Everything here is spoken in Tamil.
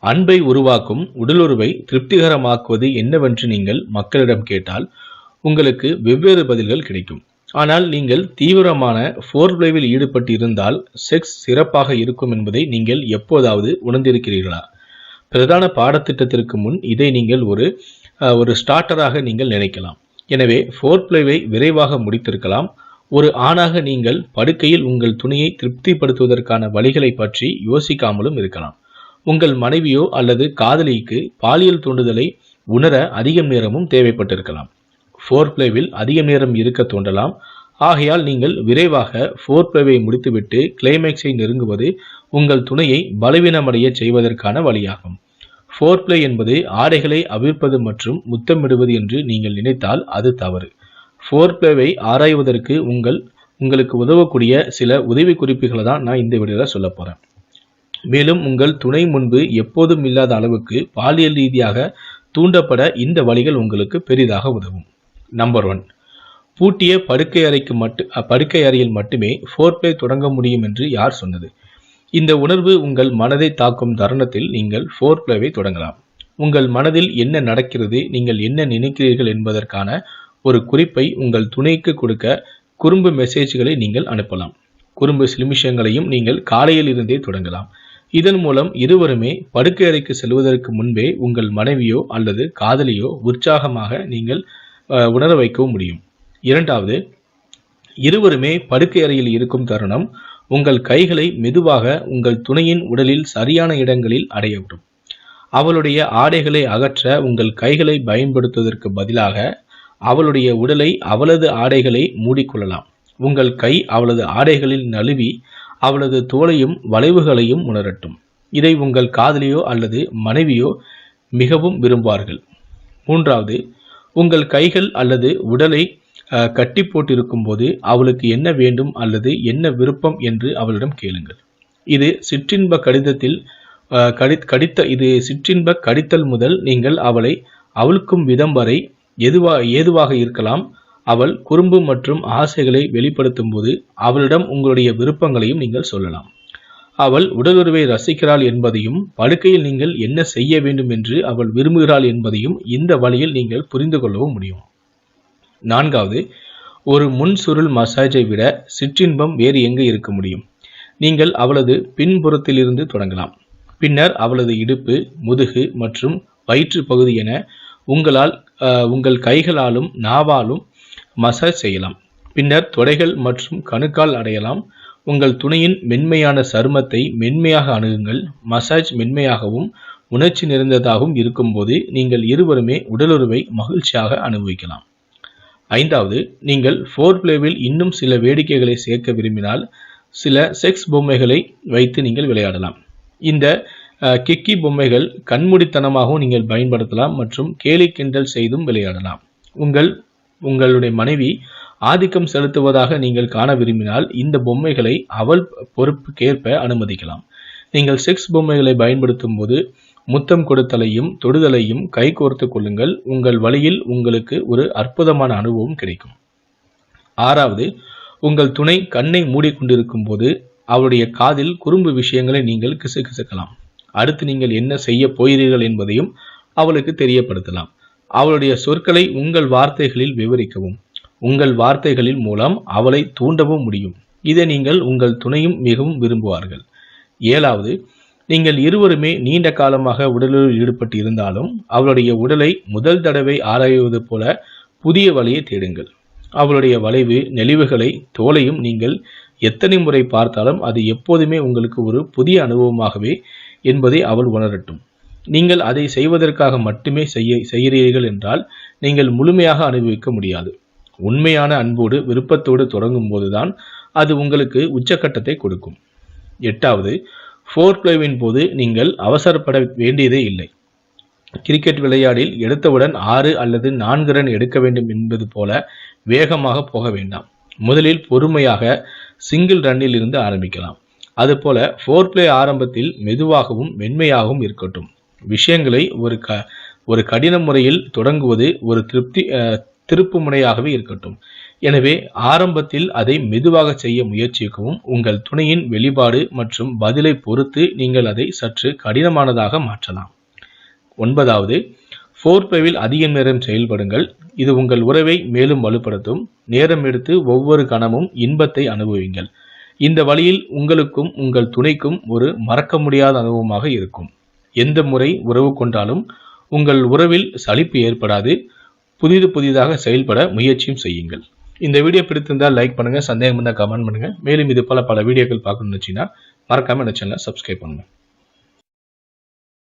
அன்பை உருவாக்கும் உடலுறவை திருப்திகரமாக்குவது என்னவென்று நீங்கள் மக்களிடம் கேட்டால் உங்களுக்கு வெவ்வேறு பதில்கள் கிடைக்கும். ஆனால் நீங்கள் தீவிரமான ஃபோர்ப்ளேவில் ஈடுபட்டு இருந்தால் செக்ஸ் சிறப்பாக இருக்கும் என்பதை நீங்கள் எப்போதாவது உணர்ந்திருக்கிறீர்களா? பிரதான பாடத்திட்டத்திற்கு முன் இதை நீங்கள் ஒரு ஸ்டார்டராக நீங்கள் நினைக்கலாம். எனவே ஃபோர்ப்ளேவை விரைவாக முடித்திருக்கலாம். ஒரு ஆணாக நீங்கள் படுக்கையில் உங்கள் துணையை திருப்திப்படுத்துவதற்கான வழிகளை பற்றி யோசிக்காமலும் இருக்கலாம். உங்கள் மனைவியோ அல்லது காதலிக்கு பாலியல் தூண்டுதலை உணர அதிக நேரமும் தேவைப்பட்டிருக்கலாம். ஃபோர்ப்ளேவில் அதிக நேரம் இருக்க தோன்றலாம். ஆகையால் நீங்கள் விரைவாக ஃபோர்ப்ளேவை முடித்துவிட்டு கிளைமேக்ஸை நெருங்குவது உங்கள் துணையை பலவீனமடைய செய்வதற்கான வழியாகும். ஃபோர்ப்ளே என்பது ஆடைகளை அவிழ்ப்பது மற்றும் முத்தமிடுவது என்று நீங்கள் நினைத்தால் அது தவறு. ஃபோர்ப்ளேவை ஆராய்வதற்கு உங்களுக்கு உதவக்கூடிய சில உதவி குறிப்புகளை தான் நான் இந்த வீடியோவில் சொல்ல போகிறேன். மேலும் உங்கள் துணை முன்பு எப்போதும் இல்லாத அளவுக்கு பாலியல் ரீதியாக தூண்டப்பட இந்த வழிகள் உங்களுக்கு பெரிதாக உதவும். நம்பர் 1, பூட்டிய படுக்கை அறையில் மட்டுமே ஃபோர்ப்ளே தொடங்க முடியும் என்று யார் சொன்னது? இந்த உணர்வு உங்கள் மனதை தாக்கும் தருணத்தில் நீங்கள் ஃபோர்ப்ளேவை தொடங்கலாம். உங்கள் மனதில் என்ன நடக்கிறது, நீங்கள் என்ன நினைக்கிறீர்கள் என்பதற்கான ஒரு குறிப்பை உங்கள் துணைக்கு கொடுக்க குறும்பு மெசேஜ்களை நீங்கள் அனுப்பலாம். குறும்பு நிமிஷங்களையும் நீங்கள் காலையில் இருந்தே தொடங்கலாம். இதன் மூலம் இருவருமே படுக்கை அறைக்கு செல்வதற்கு முன்பே உங்கள் மனைவியோ அல்லது காதலியோ உற்சாகமாக நீங்கள் உணர வைக்கவும் முடியும். இரண்டாவது, இருவருமே படுக்கை அறையில் இருக்கும் தருணம் உங்கள் கைகளை மெதுவாக உங்கள் துணையின் உடலில் சரியான இடங்களில் அடையட்டும். அவளுடைய ஆடைகளை அகற்ற உங்கள் கைகளை பயன்படுத்துவதற்கு பதிலாக அவளுடைய உடலை அவளது ஆடைகளை மூடிக்கொள்ளலாம். உங்கள் கை அவளது ஆடைகளில் நழுவி அவளது தோலையும் வளைவுகளையும் உணரட்டும். இதை உங்கள் காதலியோ அல்லது மனைவியோ மிகவும் விரும்புவார்கள். மூன்றாவது, உங்கள் கைகள் அல்லது உடலை கட்டி போட்டிருக்கும் போது அவளுக்கு என்ன வேண்டும் அல்லது என்ன விருப்பம் என்று அவளிடம் கேளுங்கள். இது சிற்றின்ப கடித்தல் முதல் நீங்கள் அவளை அவிழ்க்கும் விதம் வரை ஏதுவாக இருக்கலாம். அவள் குறும்பு மற்றும் ஆசைகளை வெளிப்படுத்தும் போது அவளிடம் உங்களுடைய விருப்பங்களையும் நீங்கள் சொல்லலாம். அவள் உடலுறவை ரசிக்கிறாள் என்பதையும் படுக்கையில் நீங்கள் என்ன செய்ய வேண்டும் என்று அவள் விரும்புகிறாள் என்பதையும் இந்த வழியில் நீங்கள் புரிந்து கொள்ளவும் முடியும். நான்காவது, ஒரு முன் சுருள் மசாஜை விட சிற்றின்பம் வேறு எங்கு இருக்க முடியும்? நீங்கள் அவளது பின்புறத்திலிருந்து தொடங்கலாம். பின்னர் அவளது இடுப்பு, முதுகு மற்றும் வயிற்று பகுதி என உங்கள் கைகளாலும் நாவாலும் மசாஜ் செய்யலாம். பின்னர் தொடைகள் மற்றும் கணுக்கால் அடையலாம். உங்கள் துணையின் மென்மையான சருமத்தை மென்மையாக அணுகுங்கள். மசாஜ் மென்மையாகவும் உணர்ச்சி நிறைந்ததாகவும் இருக்கும்போது நீங்கள் இருவருமே உடலுறவை மகிழ்ச்சியாக அனுபவிக்கலாம். ஐந்தாவது, நீங்கள் ஃபோர்ப்ளேவில் இன்னும் சில வேடிக்கைகளை சேர்க்க விரும்பினால் சில செக்ஸ் பொம்மைகளை வைத்து நீங்கள் விளையாடலாம். இந்த கிக்கி பொம்மைகள் கண்மூடித்தனமாகவும் நீங்கள் பயன்படுத்தலாம் மற்றும் கேலி கிண்டல் செய்தும் விளையாடலாம். உங்களுடைய மனைவி ஆதிக்கம் செலுத்துவதாக நீங்கள் காண விரும்பினால் இந்த பொம்மைகளை அவள் பொறுப்புக்கேற்ப அனுமதிக்கலாம். நீங்கள் செக்ஸ் பொம்மைகளை பயன்படுத்தும் போது முத்தம் கொடுத்தலையும் தொடுதலையும் கைகோர்த்து கொள்ளுங்கள். உங்கள் வழியில் உங்களுக்கு ஒரு அற்புதமான அனுபவம் கிடைக்கும். ஆறாவது, உங்கள் துணை கண்ணை மூடிக்கொண்டிருக்கும் போது அவளுடைய காதில் குறும்பு விஷயங்களை நீங்கள் கிசுகிசுக்கலாம். அடுத்து நீங்கள் என்ன செய்ய போகிறீர்கள் என்பதையும் அவளுக்கு தெரியப்படுத்தலாம். அவளுடைய சொற்களை உங்கள் வார்த்தைகளில் விவரிக்கவும். உங்கள் வார்த்தைகளின் மூலம் அவளை தூண்டவும் முடியும். இதை நீங்கள் உங்கள் துணையும் மிகவும் விரும்புவார்கள். ஏழாவது, நீங்கள் இருவருமே நீண்ட காலமாக உடலில் ஈடுபட்டு இருந்தாலும் அவளுடைய உடலை முதல் தடவை ஆராய்வது போல புதிய வழியை தேடுங்கள். அவளுடைய வளைவு, நெளிவுகளை, தோலையும் நீங்கள் எத்தனை முறை பார்த்தாலும் அது எப்போதுமே உங்களுக்கு ஒரு புதிய அனுபவமாகவே என்பதை அவள் உணரட்டும். நீங்கள் அதை செய்வதற்காக மட்டுமே செய்கிறீர்கள் என்றால் நீங்கள் முழுமையாக அனுபவிக்க முடியாது. உண்மையான அன்போடு விருப்பத்தோடு தொடங்கும் போதுதான் அது உங்களுக்கு உச்சக்கட்டத்தை கொடுக்கும். எட்டாவது, ஃபோர்ப்ளேவின் போது நீங்கள் அவசரப்பட வேண்டியதே இல்லை. கிரிக்கெட் விளையாடில் எடுத்தவுடன் 6 அல்லது 4 ரன் எடுக்க வேண்டும் என்பது போல வேகமாக போக வேண்டாம். முதலில் பொறுமையாக சிங்கிள் ரன்னில் இருந்து ஆரம்பிக்கலாம். அதுபோல ஃபோர்ப்ளே ஆரம்பத்தில் மெதுவாகவும் மென்மையாகவும் இருக்கட்டும். விஷயங்களை ஒரு கடின முறையில் தொடங்குவது ஒரு திருப்பு முனையாகவே இருக்கட்டும். எனவே ஆரம்பத்தில் அதை மெதுவாக செய்ய முயற்சிக்கவும். உங்கள் துணையின் வெளிப்பாடு மற்றும் பதிலை பொறுத்து நீங்கள் அதை சற்று கடினமானதாக மாற்றலாம். 9வது, ஃபோர்ப்ளேவில் அதிக நேரம் செயல்படுங்கள். இது உங்கள் உறவை மேலும் வலுப்படுத்தும். நேரம் எடுத்து ஒவ்வொரு கணமும் இன்பத்தை அனுபவிங்கள். இந்த வழியில் உங்களுக்கும் உங்கள் துணைக்கும் ஒரு மறக்க முடியாத அனுபவமாக இருக்கும். எந்த முறை உறவு கொண்டாலும் உங்கள் உறவில் சலிப்பு ஏற்படாது. புதிதாக செயல்பட முயற்சியும் செய்யுங்கள். இந்த வீடியோ பிடித்திருந்தால் லைக் பண்ணுங்க, சந்தேகம் இருந்தால் கமெண்ட் பண்ணுங்க. மேலும் இது போல பல வீடியோக்கள் பார்க்கணும்னு நினைச்சீங்கன்னா மறக்காம இந்த சேனலை சப்ஸ்கிரைப் பண்ணுங்க.